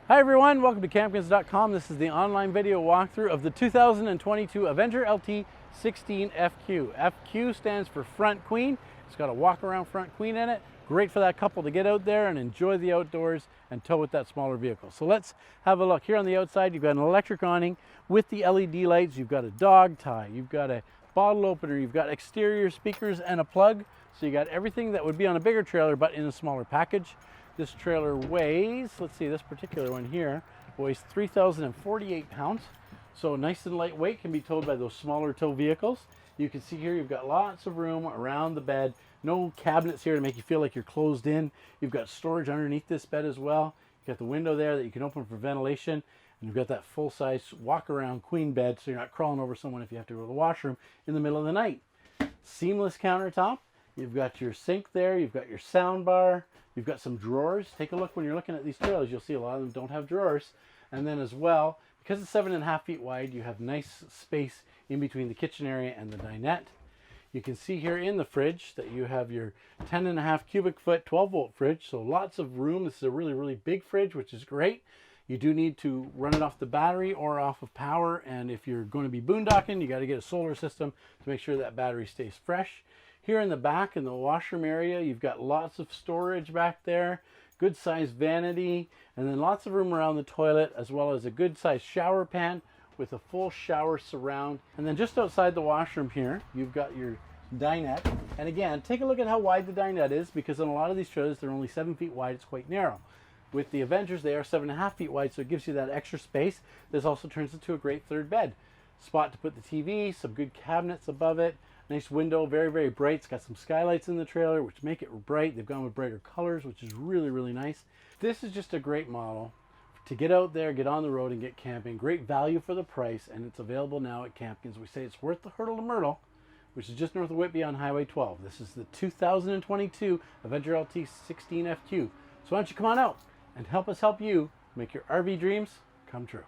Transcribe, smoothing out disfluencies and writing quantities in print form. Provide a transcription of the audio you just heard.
Hi everyone, welcome to Campkins.com. This is the online video walkthrough of the 2022 Avenger LT 16 FQ. FQ stands for Front Queen. It's got a walk around front queen in it. Great for that couple to get out there and enjoy the outdoors and tow with that smaller vehicle. So let's have a look. Here on the outside, you've got an electric awning with the LED lights. You've got a dog tie. You've got a bottle opener. You've got exterior speakers and a plug. So you got everything that would be on a bigger trailer, but in a smaller package. This trailer weighs, let's see, this particular one here weighs 3,048 pounds. So nice and lightweight, can be towed by those smaller tow vehicles. You can see here you've got lots of room around the bed. No cabinets here to make you feel like you're closed in. You've got storage underneath this bed as well. You've got the window there that you can open for ventilation. And you've got that full-size walk-around queen bed so you're not crawling over someone if you have to go to the washroom in the middle of the night. Seamless countertop. You've got your sink there. You've got your sound bar. You've got some drawers. Take a look when you're looking at these trailers. You'll see a lot of them don't have drawers. And then as well, because it's 7.5 feet wide, you have nice space in between the kitchen area and the dinette. You can see here in the fridge that you have your 10.5 cubic foot 12 volt fridge. So lots of room. This is a really, really big fridge, which is great. You do need to run it off the battery or off of power. And if you're going to be boondocking, you got to get a solar system to make sure that battery stays fresh. Here in the back in the washroom area, you've got lots of storage back there, good sized vanity, and then lots of room around the toilet, as well as a good sized shower pan with a full shower surround. And then just outside the washroom here, you've got your dinette. And again, take a look at how wide the dinette is, because in a lot of these trailers, they're only 7 feet wide. It's quite narrow. With the Avengers, they are 7.5 feet wide, so it gives you that extra space. This also turns into a great third bed. Spot to put the TV, some good cabinets above it. Nice window, very, very bright. It's got some skylights in the trailer, which make it bright. They've gone with brighter colors, which is really, really nice. This is just a great model to get out there, get on the road, and get camping. Great value for the price, and it's available now at Campkins. We say it's worth the hurdle to Myrtle, which is just north of Whitby on Highway 12. This is the 2022 Avenger LT 16 FQ. So why don't you come on out and help us help you make your RV dreams come true.